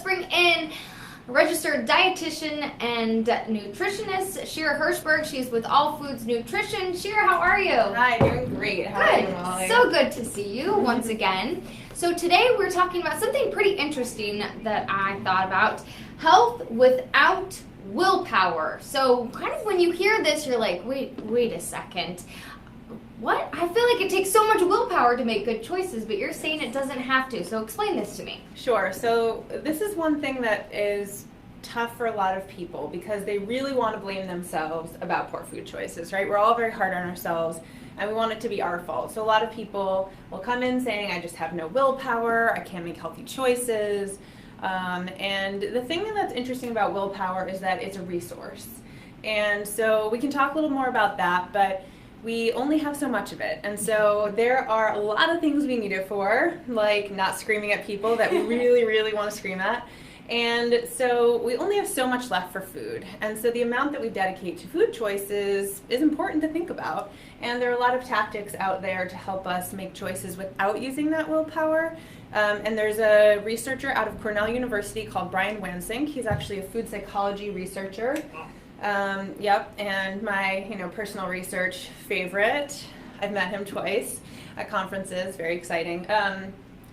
bring in registered dietitian and nutritionist Shira Hirshberg. She's with All Foods Nutrition. Shira, how are you? Hi, doing great. How are you, Molly? So good to see you once again. So today we're talking about something pretty interesting that I thought about. Health without willpower. So kind of when you hear this, you're like, wait a second. What? I feel like it takes so much willpower to make good choices, but you're saying it doesn't have to. So explain this to me. Sure. So this is one thing that is tough for a lot of people because they really want to blame themselves about poor food choices, right? We're all very hard on ourselves and we want it to be our fault. So a lot of people will come in saying, I just have no willpower, I can't make healthy choices. And the thing that's interesting about willpower is that it's a resource. And so we can talk a little more about that, but we only have so much of it. And so there are a lot of things we need it for, like not screaming at people that we really want to scream at. And so we only have so much left for food. And so the amount that we dedicate to food choices is important to think about. And there are a lot of tactics out there to help us make choices without using that willpower. And there's a researcher out of Cornell University called Brian Wansink. He's actually a food psychology researcher. And my personal research favorite. I've met him twice at conferences. Very exciting.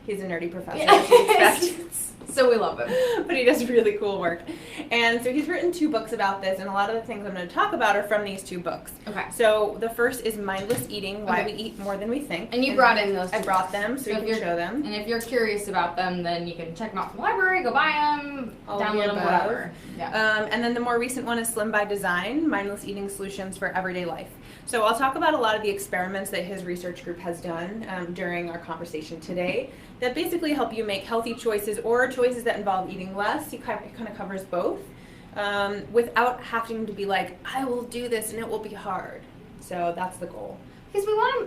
He's a nerdy professor, as you'd expect. So we love him. But he does really cool work. And so he's written 2 books about this, and a lot of the things I'm going to talk about are from these 2 books. Okay. So the first is Mindless Eating, Why We Eat More Than We Think. And you brought in those 2 I brought them so you can show them. And if you're curious about them, then you can check them out from the library, go buy them, download them, whatever. Yeah. And then the more recent one is Slim by Design, Mindless Eating Solutions for Everyday Life. So I'll talk about a lot of the experiments that his research group has done during our conversation today that basically help you make healthy choices or choices that involve eating less. He kind of covers both without having to be like, I will do this and it will be hard. So that's the goal. Because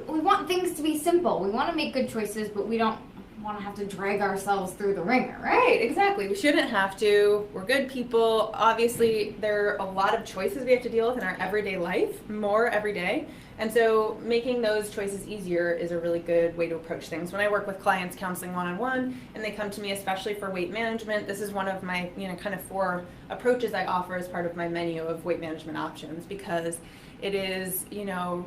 we want things to be simple. We want to make good choices, but we don't want to have to drag ourselves through the ringer, right? Right, exactly. We shouldn't have to. We're good people. Obviously, there are a lot of choices we have to deal with in our everyday life, more every day. And so making those choices easier is a really good way to approach things. When I work with clients counseling one-on-one and they come to me especially for weight management, this is one of my kind of 4 approaches I offer as part of my menu of weight management options because it is,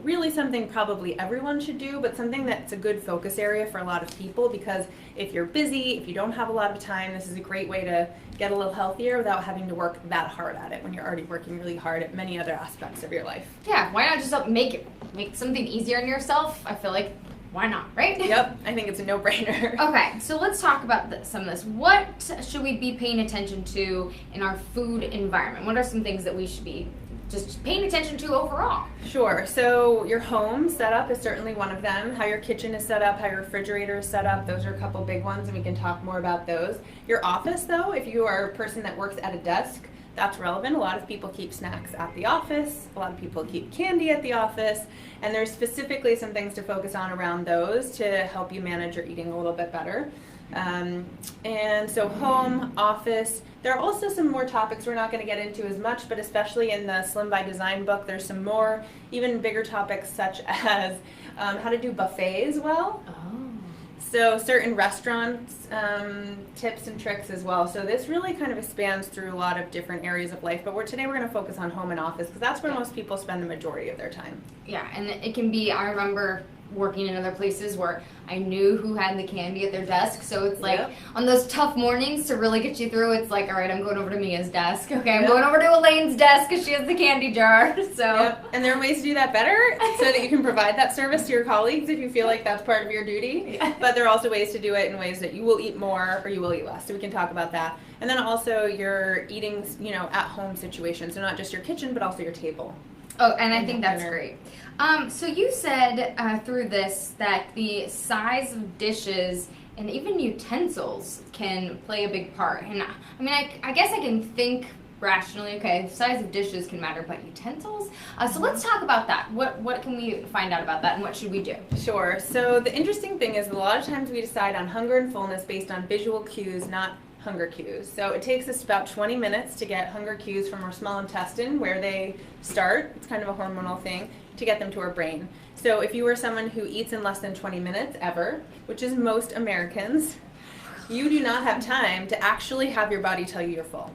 really something probably everyone should do, but something that's a good focus area for a lot of people because if you're busy, if you don't have a lot of time, this is a great way to get a little healthier without having to work that hard at it when you're already working really hard at many other aspects of your life. Yeah, why not just make something easier on yourself? I feel like, why not, right? Yep, I think it's a no-brainer. Okay, so let's talk about some of this. What should we be paying attention to in our food environment? What are some things that we should be just paying attention to overall? Sure. So your home setup is certainly one of them. How your kitchen is set up, how your refrigerator is set up. Those are a couple big ones, and we can talk more about those. Your office, though, if you are a person that works at a desk, that's relevant. A lot of people keep snacks at the office. A lot of people keep candy at the office. And there's specifically some things to focus on around those to help you manage your eating a little bit better. And so home, office, there are also some more topics we're not going to get into as much, but especially in the Slim by Design book, there's some more, even bigger topics such as how to do buffets well. Oh. So certain restaurants, tips and tricks as well. So this really kind of expands through a lot of different areas of life, but today we're going to focus on home and office because that's where most people spend the majority of their time. Yeah, and it can be, I remember working in other places where I knew who had the candy at their desk, so it's like on those tough mornings to really get you through, it's like, all right, I'm going over to Mia's desk. Okay, I'm going over to Elaine's desk because she has the candy jar. So and there are ways to do that better so that you can provide that service to your colleagues if you feel like that's part of your duty. But there are also ways to do it in ways that you will eat more or you will eat less. So we can talk about that. And then also your eating, at home situation. So not just your kitchen, but also your table. Oh, and I think that's great. So you said through this that the size of dishes and even utensils can play a big part. And I mean, I guess I can think rationally, okay, the size of dishes can matter, but utensils? So let's talk about that. What can we find out about that and what should we do? Sure. So the interesting thing is a lot of times we decide on hunger and fullness based on visual cues, not hunger cues. So it takes us about 20 minutes to get hunger cues from our small intestine where they start. It's kind of a hormonal thing to get them to our brain. So if you are someone who eats in less than 20 minutes ever, which is most Americans, you do not have time to actually have your body tell you you're full.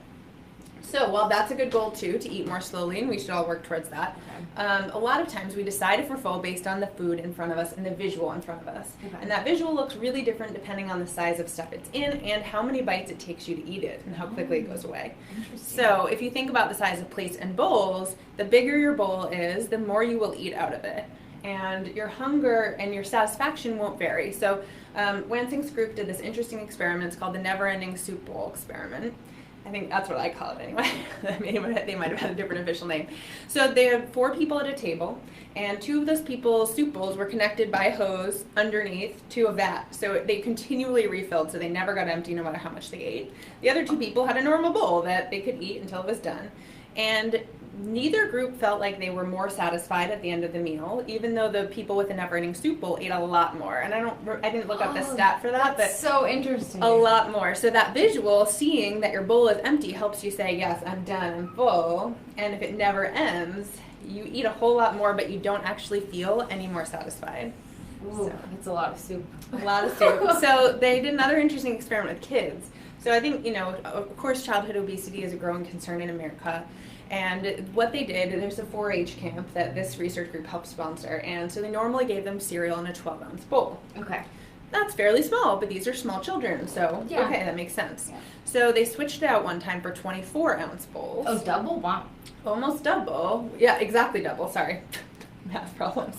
So while that's a good goal too, to eat more slowly, and we should all work towards that, a lot of times we decide if we're full based on the food in front of us and the visual in front of us. And that visual looks really different depending on the size of stuff it's in and how many bites it takes you to eat it and how quickly it goes away. So if you think about the size of plates and bowls, the bigger your bowl is, the more you will eat out of it. And your hunger and your satisfaction won't vary. So Wansing's group did this interesting experiment. It's called the never-ending soup bowl experiment. I think that's what I call it anyway. They might have had a different official name. So they had 4 people at a table, and 2 of those people's soup bowls were connected by a hose underneath to a vat. So they continually refilled, so they never got empty no matter how much they ate. The other 2 people had a normal bowl that they could eat until it was done. And neither group felt like they were more satisfied at the end of the meal, even though the people with the never-ending soup bowl ate a lot more. And I didn't look up the stat for that, but so interesting. A lot more. So that visual, seeing that your bowl is empty, helps you say, yes, I'm done, I'm full. And if it never ends, you eat a whole lot more, but you don't actually feel any more satisfied. Ooh, it's a lot of soup. A lot of soup. So they did another interesting experiment with kids. So I think, of course, childhood obesity is a growing concern in America. And what they did, there's a 4-H camp that this research group helped sponsor, and so they normally gave them cereal in a 12-ounce bowl. Okay. That's fairly small, but these are small children, so okay, that makes sense. Yeah. So they switched it out one time for 24-ounce bowls. Oh, double? Wow. Almost double. Yeah, exactly double, sorry. Math problems.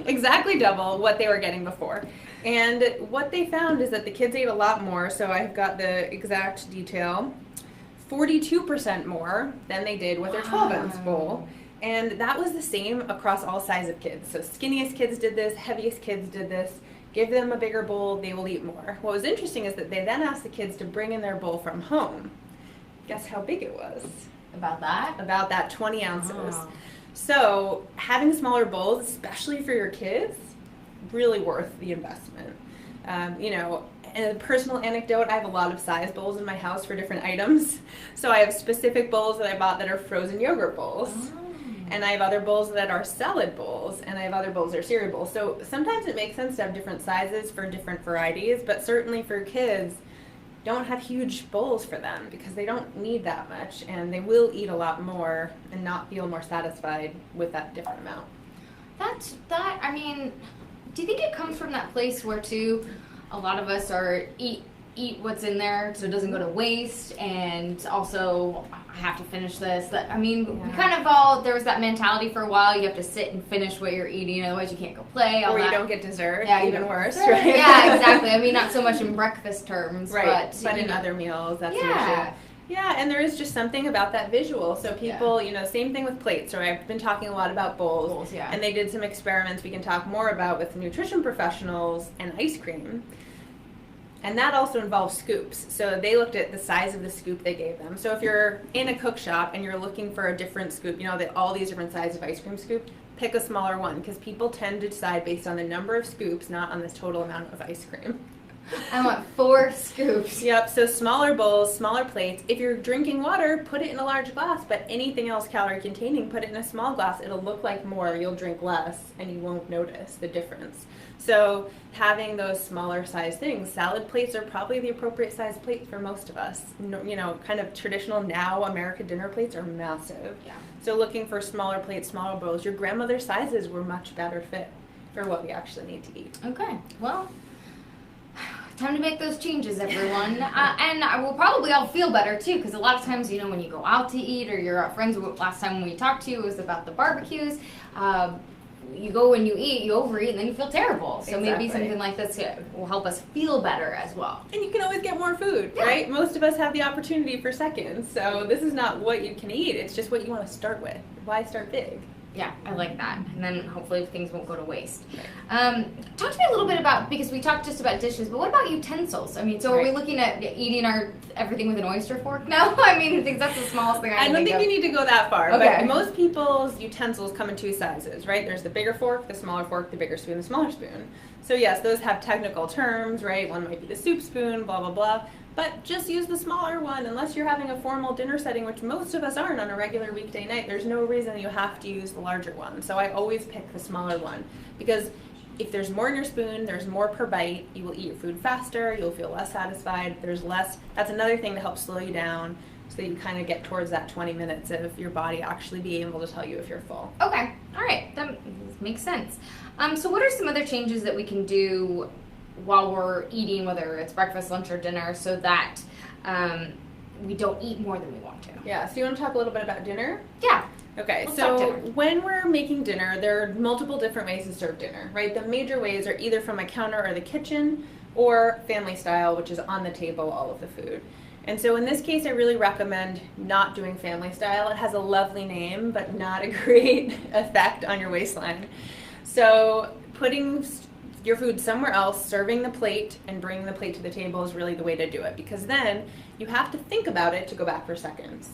Exactly double what they were getting before. And what they found is that the kids ate a lot more, so I've got the exact detail. 42% more than they did with their 12-ounce bowl. And that was the same across all sizes of kids. So skinniest kids did this, heaviest kids did this. Give them a bigger bowl, they will eat more. What was interesting is that they then asked the kids to bring in their bowl from home. Guess how big it was? About that? About that 20 ounces. Oh. So having smaller bowls, especially for your kids, really worth the investment. And a personal anecdote, I have a lot of size bowls in my house for different items. So I have specific bowls that I bought that are frozen yogurt bowls. Oh. And I have other bowls that are salad bowls, and I have other bowls that are cereal bowls. So sometimes it makes sense to have different sizes for different varieties, but certainly for kids, don't have huge bowls for them because they don't need that much, and they will eat a lot more and not feel more satisfied with that different amount. Do you think it comes from that place where, too, a lot of us are eat what's in there so it doesn't go to waste, and also I have to finish this. We kind of there was that mentality for a while, you have to sit and finish what you're eating, otherwise you can't go play. Or you don't get dessert, even worse, dessert. Right? Yeah, exactly. Not so much in breakfast terms, right. but in other meals, that's an issue. Yeah, and there is just something about that visual. So people, same thing with plates. So I've been talking a lot about bowls, and they did some experiments we can talk more about with nutrition professionals and ice cream. And that also involves scoops. So they looked at the size of the scoop they gave them. So if you're in a cook shop and you're looking for a different scoop, all these different sizes of ice cream scoop, pick a smaller one, because people tend to decide based on the number of scoops, not on the total amount of ice cream. I want 4 scoops. Yep, so smaller bowls, smaller plates. If you're drinking water, put it in a large glass, but anything else calorie containing, put it in a small glass. It'll look like more, you'll drink less, and you won't notice the difference. So having those smaller size things, salad plates are probably the appropriate size plate for most of us. Kind of traditional now American dinner plates are massive. Yeah. So looking for smaller plates, smaller bowls. Your grandmother's sizes were much better fit for what we actually need to eat. Okay, well, time to make those changes, everyone. And I will probably all feel better, too, because a lot of times, when you go out to eat or you're at friends, last time when we talked to you, it was about the barbecues. You go and you eat, you overeat, and then you feel terrible. So maybe something like this will help us feel better as well. And you can always get more food, right? Most of us have the opportunity for seconds. So this is not what you can eat. It's just what you want to start with. Why start big? Yeah, I like that. And then hopefully things won't go to waste. Talk to me a little bit about, because we talked just about dishes, but what about utensils? Are we looking at eating everything with an oyster fork now? I think that's the smallest thing I don't think of. you need to go that far. Okay. But most people's utensils come in 2 sizes, right? There's the bigger fork, the smaller fork, the bigger spoon, the smaller spoon. So yes, those have technical terms, right? One might be the soup spoon, blah, blah, blah. But just use the smaller one unless you're having a formal dinner setting, which most of us aren't on a regular weekday night. There's no reason you have to use the larger one. So I always pick the smaller one because if there's more in your spoon, there's more per bite, you will eat your food faster, you'll feel less satisfied, there's less, that's another thing to help slow you down so that you kind of get towards that 20 minutes of your body actually being able to tell you if you're full. Okay, all right, that makes sense. So what are some other changes that we can do while we're eating, whether it's breakfast, lunch, or dinner, so that we don't eat more than we want to? Yeah, so you want to talk a little bit about dinner? Yeah. Okay, Let's talk so dinner. when we're making dinner, there are multiple different ways to serve dinner, right? The major ways are either from a counter or the kitchen, or family style, which is on the table, all of the food. And so in this case, I really recommend not doing family style. It has a lovely name, but not a great effect on your waistline. So putting your food somewhere else, serving the plate, and bringing the plate to the table is really the way to do it, because then you have to think about it to go back for seconds.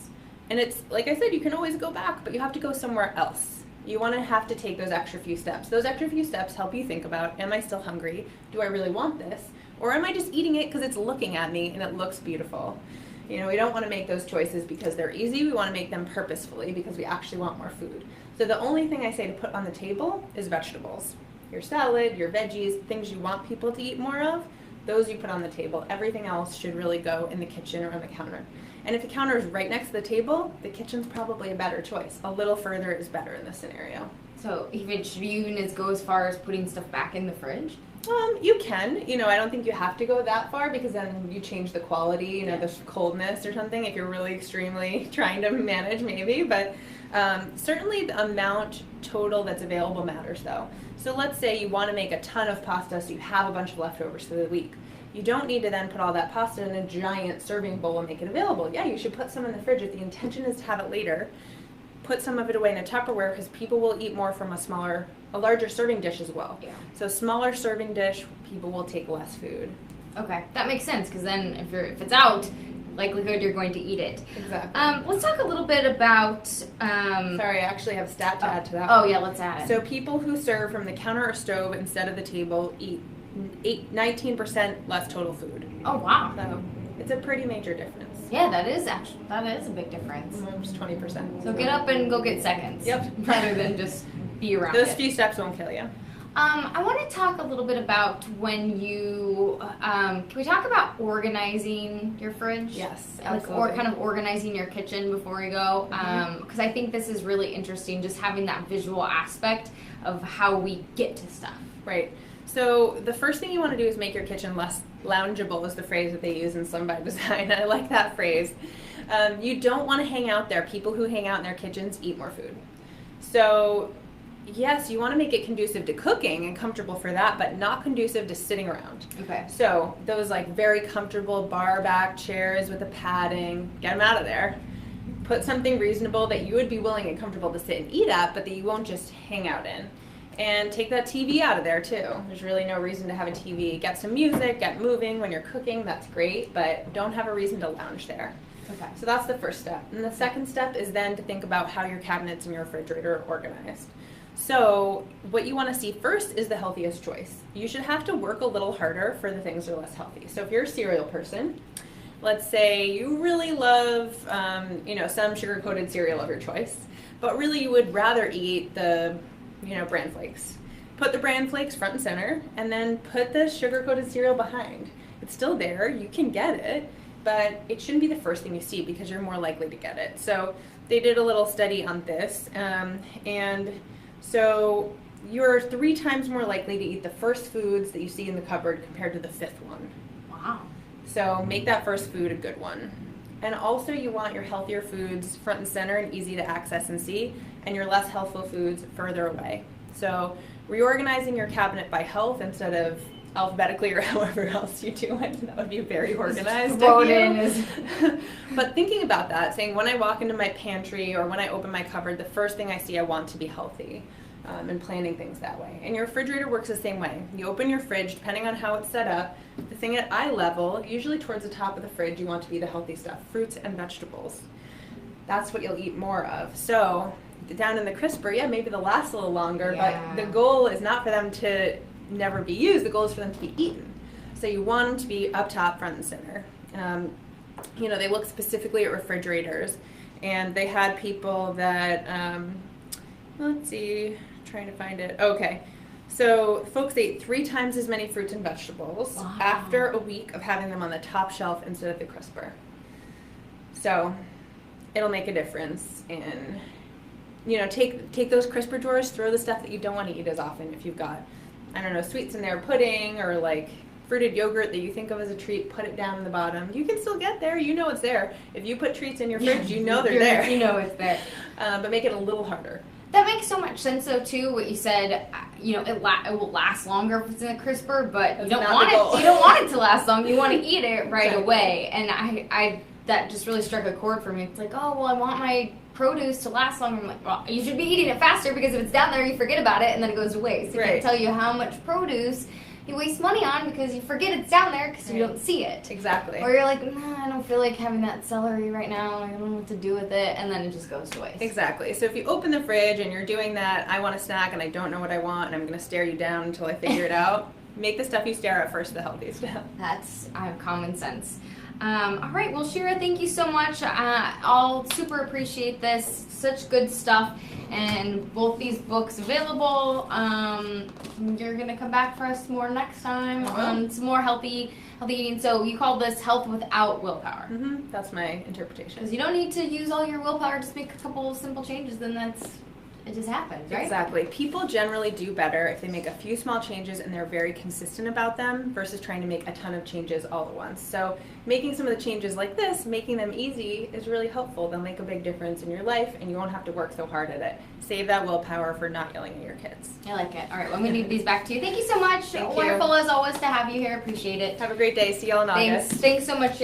And it's, like I said, you can always go back, but you have to go somewhere else. You want to have to take those extra few steps. Those extra few steps help you think about, am I still hungry? Do I really want this? Or am I just eating it because it's looking at me and it looks beautiful? You know, we don't want to make those choices because they're easy. We want to make them purposefully because we actually want more food. So the only thing I say to put on the table is vegetables. Your salad, your veggies, things you want people to eat more of, those you put on the table. Everything else should really go in the kitchen or on the counter. And if the counter is right next to the table, the kitchen's probably a better choice. A little further is better in this scenario. So even should you even go as far as putting stuff back in the fridge? You can. You know, I don't think you have to go that far because then you change the quality, you know, the coldness or something if you're really extremely trying to manage maybe. But certainly the amount total that's available matters though. So let's say you want to make a ton of pasta so you have a bunch of leftovers for the week. You don't need to then put all that pasta in a giant serving bowl and make it available. Yeah, you should put some in the fridge if the intention is to have it later. Put some of it away in a Tupperware because people will eat more from a larger serving dish as well. Yeah. So smaller serving dish, people will take less food. Okay, that makes sense because then if it's out, likelihood you're going to eat it. Exactly. Let's talk a little bit about. Sorry, I actually have a stat to add to that. Oh yeah, let's add it. So people who serve from the counter or stove instead of the table eat 19% less total food. Oh wow. So it's a pretty major difference. Yeah, that is a big difference. Almost 20%. So get up and go get seconds. Yep. Rather than just be around Those it. few steps won't kill you. I want to talk a little bit about when you, can we talk about organizing your fridge? Yes, Like, absolutely. or kind of organizing your kitchen before you go. Because I think this is really interesting, just having that visual aspect of how we get to stuff. Right. So the first thing you want to do is make your kitchen less loungeable is the phrase that they use in Some by Design. I like that phrase. You don't want to hang out there. People who hang out in their kitchens eat more food. So yes, you want to make it conducive to cooking and comfortable for that, but not conducive to sitting around. Okay. So those like very comfortable bar back chairs with the padding, get them out of there. Put something reasonable that you would be willing and comfortable to sit and eat at, but that you won't just hang out in. And take that TV out of there too. There's really no reason to have a TV. Get some music, get moving when you're cooking, that's great, but don't have a reason to lounge there. Okay. So that's the first step. And the second step is then to think about how your cabinets and your refrigerator are organized. So what you want to see first is the healthiest choice. You should have to work a little harder for the things that are less healthy. So if you're a cereal person, let's say you really love, some sugar-coated cereal of your choice, but really you would rather eat the bran flakes. Put the bran flakes front and center, and then put the sugar-coated cereal behind. It's still there, you can get it, but it shouldn't be the first thing you see because you're more likely to get it. So they did a little study on this, and so you're 3 times more likely to eat the first foods that you see in the cupboard compared to the 5th one. Wow. So make that first food a good one. And also you want your healthier foods front and center and easy to access and see, and your less healthful foods further away. So reorganizing your cabinet by health instead of alphabetically or however else you do it, that would be very organized of you. But thinking about that, saying when I walk into my pantry or when I open my cupboard, the first thing I see I want to be healthy. And planning things that way. And your refrigerator works the same way. You open your fridge, depending on how it's set up, the thing at eye level, usually towards the top of the fridge, you want to be the healthy stuff, fruits and vegetables. That's what you'll eat more of. So down in the crisper, maybe they'll last a little longer, but the goal is not for them to never be used, the goal is for them to be eaten. So you want them to be up top, front and center. They look specifically at refrigerators, and they had people that, let's see, trying to find it. Okay. So folks ate 3 times as many fruits and vegetables Wow. after a week of having them on the top shelf instead of the crisper. So it'll make a difference in, take those crisper drawers, throw the stuff that you don't want to eat as often. If you've got, I don't know, sweets in there, pudding, or like fruited yogurt that you think of as a treat, put it down in the bottom. You can still get there. You know it's there. If you put treats in your fridge, you know they're there. You know it's there. But make it a little harder. That makes so much sense, though, too. What you said, it will last longer if it's in a crisper, but you don't want it. You don't want it to last long. You want to eat it right away. And I that just really struck a chord for me. It's like, oh well, I want my produce to last longer. I'm like, well, you should be eating it faster because if it's down there, you forget about it and then it goes to waste. I can't tell you how much produce you waste money on because you forget it's down there because you don't see it. Exactly. Or you're like, nah, I don't feel like having that celery right now. I don't know what to do with it, and then it just goes to waste. Exactly. So if you open the fridge and you're doing that, I want a snack and I don't know what I want and I'm going to stare you down until I figure it out, make the stuff you stare at first the healthiest stuff. That's common sense. All right, well, Shira, thank you so much. I'll super appreciate this. Such good stuff. And both these books available. You're going to come back for us more next time on some more healthy eating. So you call this Health Without Willpower. Mm-hmm. That's my interpretation. Because you don't need to use all your willpower, just make a couple simple changes, then it just happens, right? Exactly. People generally do better if they make a few small changes and they're very consistent about them versus trying to make a ton of changes all at once. So making some of the changes like this, making them easy, is really helpful. They'll make a big difference in your life and you won't have to work so hard at it. Save that willpower for not yelling at your kids. I like it. All right, well, I'm going to give these back to you. Thank you so much. Thank you. Wonderful as always to have you here. Appreciate it. Have a great day. See y'all in August. Thanks so much.